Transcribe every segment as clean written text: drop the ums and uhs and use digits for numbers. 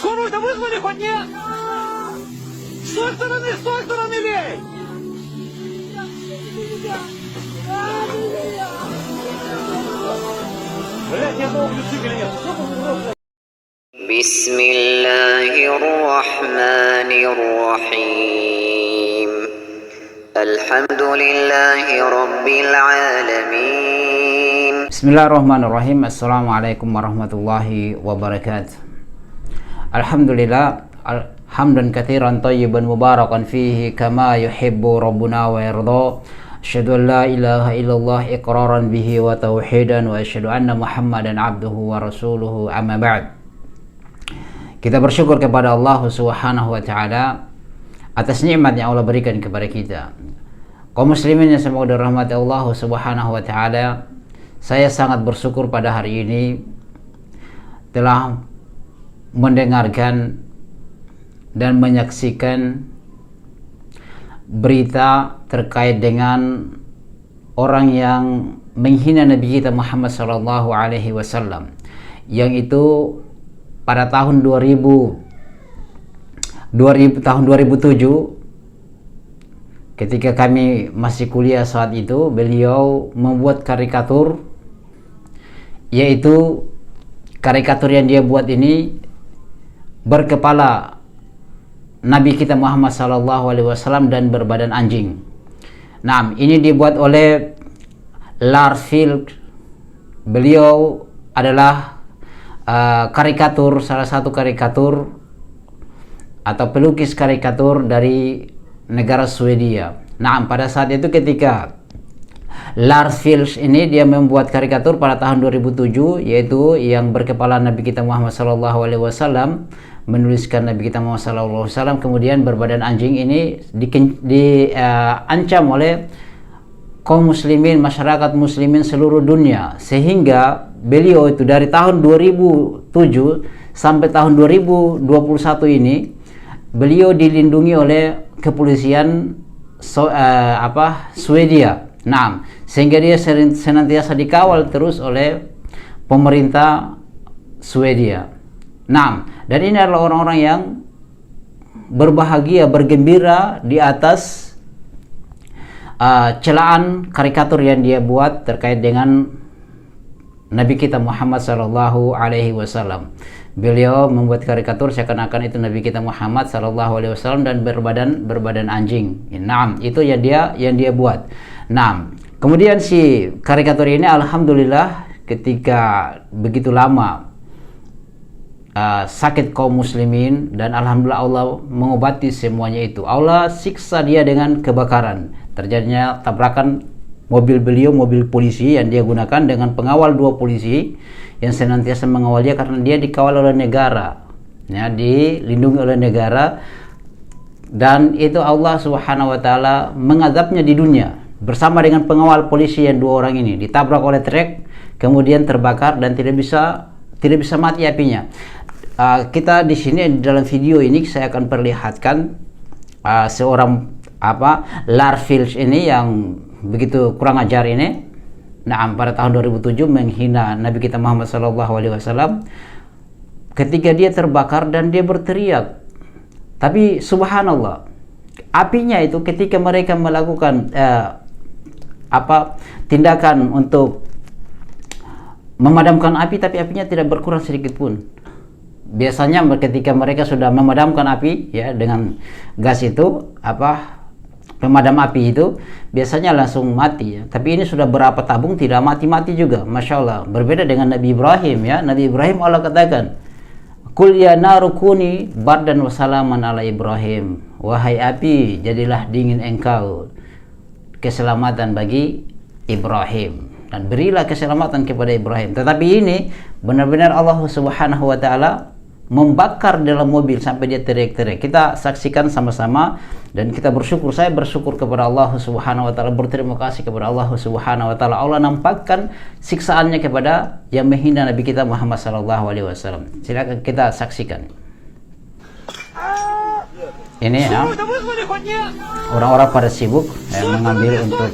Скорую, да вызвали хоть нет? С той стороны лей! Блять, я долго двигали нет. بسم الله الرحمن الرحيم الحمد لله رب العالمين Bismillahirrahmanirrahim. Assalamualaikum warahmatullahi wabarakatuh. Alhamdulillah, hamdan katsiran thayyiban mubarakan fihi kama yuhibbu rabbuna wa yarda. Asyhadu an la ilaha illallah iqraran bihi wa tauhidan wa asyhadu anna Muhammadan abduhu wa rasuluhu, amma ba'd. Kita bersyukur kepada Allah Subhanahu wa taala atas nikmat yang Allah berikan kepada kita. Kaum muslimin yang semoga dirahmati Allah Subhanahu wa taala, saya sangat bersyukur pada hari ini telah mendengarkan dan menyaksikan berita terkait dengan orang yang menghina Nabi kita Muhammad sallallahu alaihi wasallam, yang itu pada tahun 2007 ketika kami masih kuliah saat itu, beliau membuat karikatur, yaitu karikatur yang dia buat ini berkepala Nabi kita Muhammad sallallahu alaihi wasallam dan berbadan anjing. Nah, ini dibuat oleh Lars Vilks. Beliau adalah karikatur, salah satu karikatur atau pelukis karikatur dari negara Swedia. Nah, pada saat itu ketika Lars Vilks ini dia membuat karikatur pada tahun 2007, yaitu yang berkepala Nabi kita Muhammad sallallahu alaihi wasallam, menuliskan Nabi kita Muhammad sallallahu alaihi wasallam, kemudian berbadan anjing ini diancam oleh kaum muslimin, masyarakat muslimin seluruh dunia, sehingga beliau itu dari tahun 2007 sampai tahun 2021 ini beliau dilindungi oleh kepolisian Swedia. Nah, sehingga dia senantiasa dikawal terus oleh pemerintah Swedia. Nah, dan ini adalah orang-orang yang berbahagia, bergembira di atas celaan karikatur yang dia buat terkait dengan Nabi kita Muhammad sallallahu alaihi wasallam. Beliau membuat karikatur seakan-akan itu Nabi kita Muhammad sallallahu alaihi wasallam dan berbadan anjing. Nah, itu yang dia buat. Nah, kemudian si karikatur ini alhamdulillah ketika begitu lama sakit kaum muslimin, dan alhamdulillah Allah mengobati semuanya itu. Allah siksa dia dengan kebakaran. Terjadinya tabrakan mobil beliau, mobil polisi yang dia gunakan dengan pengawal 2 polisi yang senantiasa mengawal dia karena dia dikawal oleh negara, ya, dilindungi oleh negara. Dan itu Allah Subhanahu wa taala mengazabnya di dunia bersama dengan pengawal polisi yang 2 orang ini, ditabrak oleh truk kemudian terbakar dan tidak bisa mati apinya. Kita di sini dalam video ini saya akan perlihatkan seorang Lars Vilks ini yang begitu kurang ajar ini. Nah, pada tahun 2007 menghina Nabi kita Muhammad sallallahu alaihi wasallam ketika dia terbakar dan dia berteriak. Tapi subhanallah, apinya itu ketika mereka melakukan tindakan untuk memadamkan api, tapi apinya tidak berkurang sedikit pun. Biasanya ketika mereka sudah memadamkan api, ya, dengan gas itu pemadam api itu biasanya langsung mati, ya. Tapi ini sudah berapa tabung tidak mati-mati juga, masya Allah. Berbeda dengan Nabi Ibrahim, ya. Nabi Ibrahim Allah katakan, "Qul ya naru kuni bardan wa salaman ala Ibrahim." Wahai api, jadilah dingin engkau, keselamatan bagi Ibrahim, dan berilah keselamatan kepada Ibrahim. Tetapi ini benar-benar Allah Subhanahu wa taala membakar dalam mobil sampai dia teriak-teriak. Kita saksikan sama-sama dan kita bersyukur. Saya bersyukur kepada Allah Subhanahu wa taala, berterima kasih kepada Allah Subhanahu wa taala. Allah nampakkan siksaannya kepada yang menghina Nabi kita Muhammad sallallahu alaihi wasallam. Silakan kita saksikan. Ini, ya, orang-orang pada sibuk mengambil untuk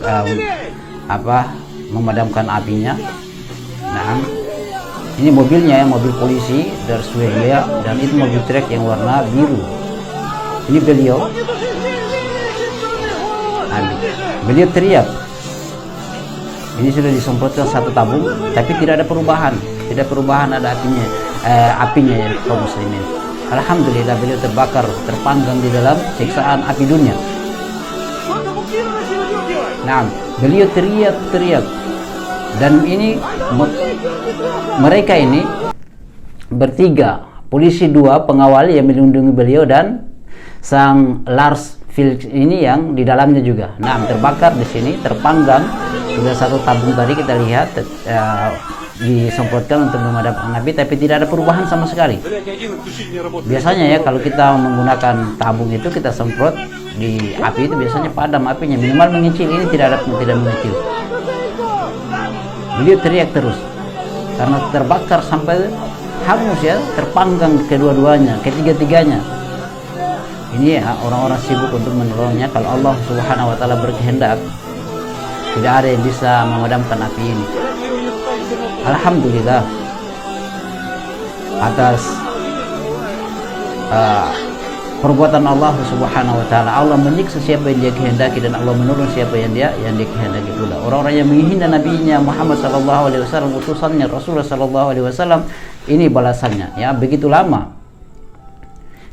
memadamkan apinya. Nah, Ini mobilnya ya, mobil polisi dari Swedia, dan itu mobil truk yang warna biru. Ini beliau. Beliau teriak. Ini sudah disemprotkan satu tabung, tapi tidak ada perubahan. Tidak perubahan ada apinya ya kaum muslimin. Alhamdulillah beliau terbakar, terpanggang di dalam siksaan api dunia. Nah, beliau teriak-teriak. Dan ini mereka ini bertiga, polisi 2, pengawal yang melindungi beliau, dan sang Lars Vilks ini yang di dalamnya juga. Nah, terbakar di sini, terpanggang. Sudah satu tabung tadi kita lihat disemprotkan untuk memadamkan api, tapi tidak ada perubahan sama sekali. Biasanya ya kalau kita menggunakan tabung itu kita semprot di api itu biasanya padam apinya, minimal mengecil. Ini tidak mengecil. Beliau teriak terus karena terbakar sampai hangus ya, terpanggang kedua-duanya, ketiga-tiganya. Ini ya orang-orang sibuk untuk menolongnya. Kalau Allah Subhanahu wa taala berkehendak, tidak ada yang bisa memadamkan api ini. Alhamdulillah atas perbuatan Allah Subhanahu wa taala. Allah menyiksa siapa yang Dia kehendaki, dan Allah menolong siapa yang dia kehendaki pula. Orang-orang yang menghina nabinya Muhammad sallallahu alaihi wasallam, utusannya Rasulullah sallallahu alaihi wasallam, ini balasannya ya, begitu lama.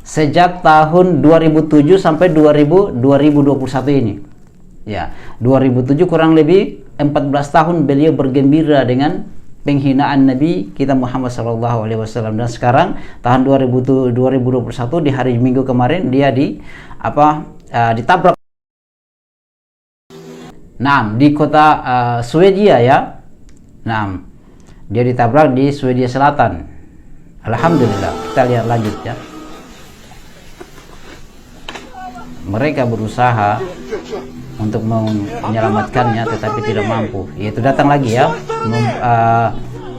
Sejak tahun 2007 sampai 2021 ini. Ya, 2007 kurang lebih 14 tahun beliau bergembira dengan penghinaan Nabi kita Muhammad sallallahu alaihi wasallam, dan sekarang tahun 2021 di hari Minggu kemarin dia ditabrak. Nah, di kota Swedia ya. Nah, dia ditabrak di Swedia Selatan. Alhamdulillah. Kita lihat lanjut ya. Mereka berusaha untuk menyelamatkannya tetapi tidak mampu. Yaitu datang lagi ya,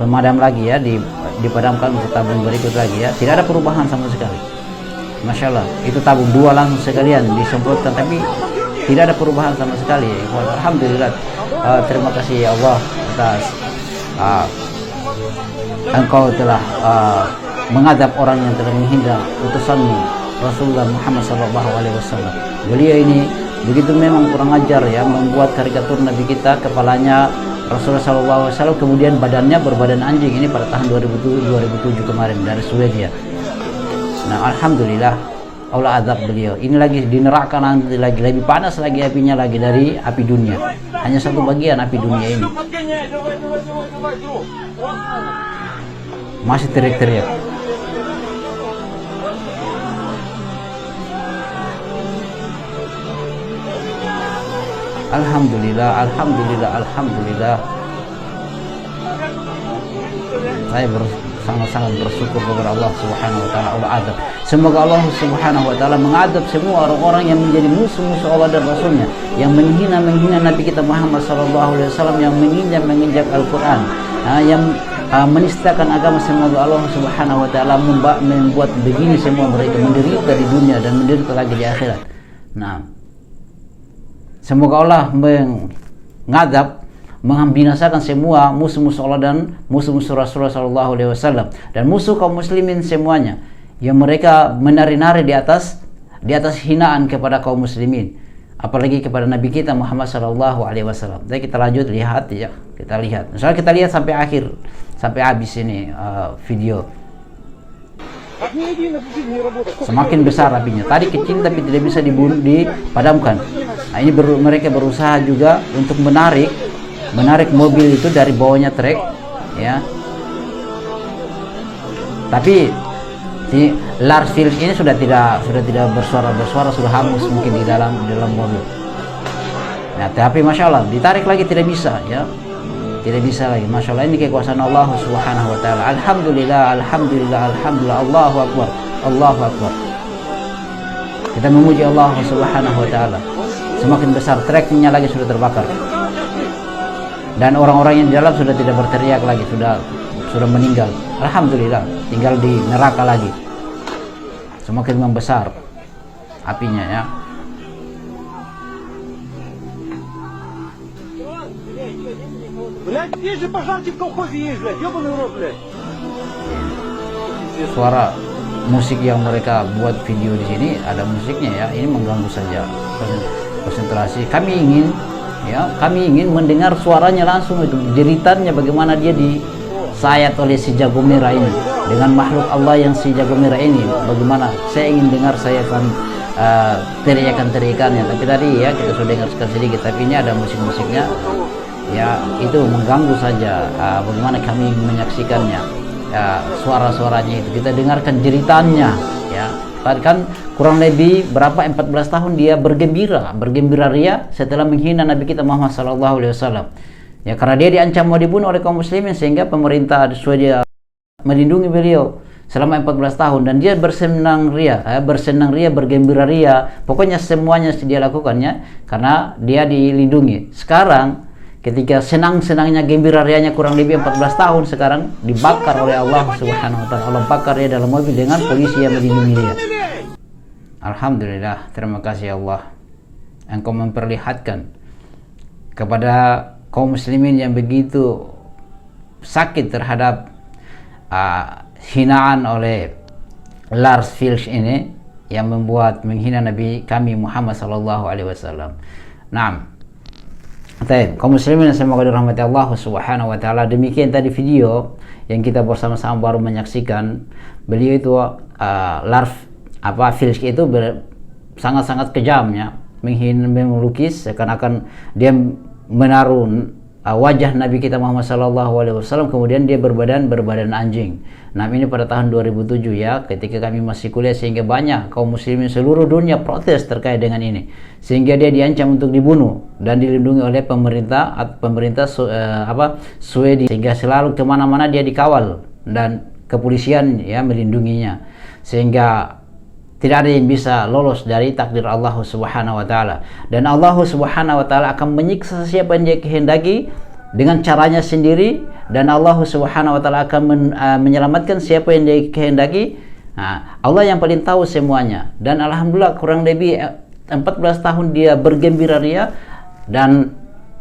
pemadam lagi ya, dipadamkan untuk tabung berikut lagi ya. Tidak ada perubahan sama sekali. Masya Allah, itu tabung 2 langsung sekalian disemprotkan, tapi tidak ada perubahan sama sekali. Alhamdulillah, terima kasih ya Allah atas Engkau telah mengadab orang yang telah menghina utusanmu Rasulullah Muhammad SAW. Beliau ini begitu memang kurang ajar ya, membuat karikatur Nabi kita, kepalanya Rasulullah SAW, kemudian badannya berbadan anjing. Ini pada tahun 2007 kemarin dari Swedia. Nah, alhamdulillah Allah azab beliau. Ini lagi di neraka, nanti lagi lebih panas lagi apinya lagi dari api dunia. Hanya satu bagian api dunia ini. Masih teriak-teriak. Alhamdulillah, alhamdulillah, alhamdulillah. Saya sangat-sangat bersyukur kepada Allah Subhanahu wa taala. Allah adab. Semoga Allah Subhanahu wa taala mengadab semua orang-orang yang menjadi musuh-musuh Allah dan Rasulnya, yang menghina Nabi kita Muhammad sallallahu alaihi wasallam, yang menginjak Al-Qur'an, yang menistakan agama. Semoga Allah Subhanahu wa taala membuat begini semua mereka menderita di dunia dan menderita lagi di akhirat. Nah, semoga Allah mengadab, membinasakan semua musuh-musuh Allah dan musuh-musuh Rasulullah sallallahu alaihi wasallam, dan musuh kaum muslimin semuanya yang mereka menari-nari di atas hinaan kepada kaum muslimin, apalagi kepada Nabi kita Muhammad sallallahu alaihi wasallam. Jadi kita lanjut lihat ya. Kita lihat. Misalnya kita lihat sampai akhir, sampai habis ini video. Semakin besar apinya. Tadi kecil tapi tidak bisa dipadamkan. Nah, ini mereka berusaha juga untuk menarik mobil itu dari bawahnya truk, ya. Tapi si Lars Vilks ini sudah tidak bersuara, sudah hangus mungkin di dalam mobil. Nah, tapi masya Allah ditarik lagi tidak bisa, ya. Tidak bisa lagi. Masya Allah, ini kekuasaan Allah Subhanahu wa taala. Alhamdulillah, alhamdulillah, alhamdulillah. Allahu akbar, Allahu akbar. Kita memuji Allah Subhanahu wa taala. Semakin besar truknya lagi sudah terbakar. Dan orang-orang yang di dalam sudah tidak berteriak lagi, sudah meninggal. Alhamdulillah, tinggal di neraka lagi. Semakin membesar apinya, ya. Блядь, есть же пожарки в колхозе есть, блядь, ёбаный рот, блядь. suara musik yang mereka buat video di sini, ada musiknya ya, ini mengganggu saja konsentrasi. Kami ingin mendengar suaranya langsung, itu jeritannya bagaimana dia disayat oleh si jago merah ini dengan makhluk Allah yang si jago merah ini, bagaimana saya ingin dengar sayatan teriakan-teriakannya. Tapi tadi ya kita sudah dengarkan sedikit, tapi ini ada musik-musiknya ya, itu mengganggu saja bagaimana kami menyaksikannya. Suara-suaranya itu kita dengarkan jeritannya ya. Tadi kan kurang lebih berapa 14 tahun dia bergembira ria setelah menghina Nabi kita Muhammad SAW ya, karena dia diancam mau dibunuh oleh kaum muslimin, sehingga pemerintah Swedia melindungi beliau selama 14 tahun, dan dia bersenang ria, bergembira ria, pokoknya semuanya dia lakukannya karena dia dilindungi. Sekarang ketika senang-senangnya, gembira rianya kurang lebih 14 tahun, sekarang dibakar oleh Allah Subhanahu wa taala. Allah bakar dia dalam mobil dengan polisi yang melindungi dia. Alhamdulillah, terima kasih Allah, Engkau memperlihatkan kepada kaum muslimin yang begitu sakit terhadap hinaan oleh Lars Vilks ini yang membuat menghina Nabi kami Muhammad sallallahu alaihi wasallam. Naam. Baik, kaum muslimin semoga dirahmati Allah Subhanahu wa taala. Demikian tadi video yang kita bersama-sama baru menyaksikan. Beliau itu Vilks itu sangat-sangat kejam ya, melukis seakan-akan dia menaruh wajah Nabi kita Muhammad sallallahu alaihi wasallam, kemudian dia berbadan anjing. Nah, ini pada tahun 2007 ya, ketika kami masih kuliah, sehingga banyak kaum muslimin seluruh dunia protes terkait dengan ini, sehingga dia diancam untuk dibunuh dan dilindungi oleh pemerintah Swedia, sehingga selalu kemana-mana dia dikawal dan kepolisian ya melindunginya, sehingga tidak ada yang bisa lolos dari takdir Allah Subhanahu wa taala. Dan Allah Subhanahu wa taala akan menyiksa siapa yang dia kehendaki dengan caranya sendiri, dan Allah Subhanahu wa taala akan menyelamatkan siapa yang dia kehendaki. Nah, Allah yang paling tahu semuanya. Dan alhamdulillah kurang lebih 14 tahun dia bergembira ria, dan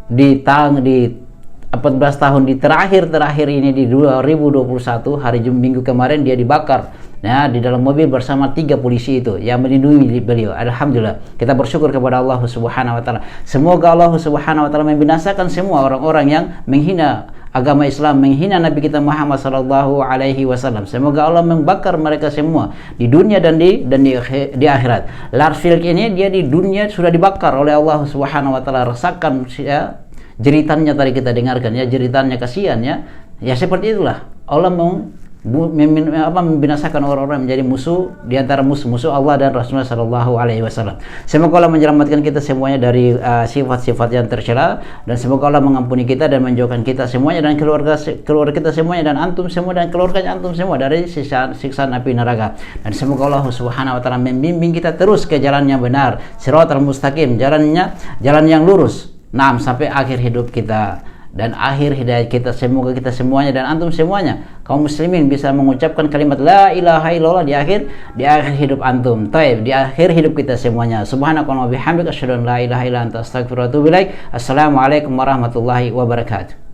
di 14 tahun di terakhir ini di 2021 hari Minggu kemarin dia dibakar. Nah, di dalam mobil bersama 3 polisi itu yang melindungi beliau. Alhamdulillah, kita bersyukur kepada Allah Subhanahu wa taala. Semoga Allah Subhanahu wa taala membinasakan semua orang-orang yang menghina agama Islam, menghina Nabi kita Muhammad sallallahu alaihi wasallam. Semoga Allah membakar mereka semua di dunia dan di akhirat. Lars Vilks ini dia di dunia sudah dibakar oleh Allah Subhanahu wa taala. Rasakan ya, jeritannya tadi kita dengarkan ya, jeritannya, kasihan ya. Ya seperti itulah Allah membinasakan orang-orang menjadi musuh di antara musuh Allah dan Rasulullah sallallahu alaihi wasallam. Semoga Allah menyelamatkan kita semuanya dari sifat-sifat yang tercela, dan semoga Allah mengampuni kita dan menjauhkan kita semuanya dan keluarga kita semuanya, dan antum semua dan keluarga antum semua dari siksaan api neraka. Dan semoga Allah Subhanahu wa taala membimbing kita terus ke jalan yang benar, shiratal mustaqim, jalan yang lurus. Naam, sampai akhir hidup kita dan akhir hidayat kita. Semoga kita semuanya dan antum semuanya kaum muslimin bisa mengucapkan kalimat la ilaha illallah di akhir hidup antum. Taib, di akhir hidup kita semuanya. Subhanakallahumma bihamdika asyhadu an la ilaha illa anta astaghfiruka wa atubu ilaik. Assalamualaikum warahmatullahi wabarakatuh.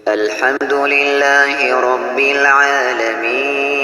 الحمد لله رب العالمين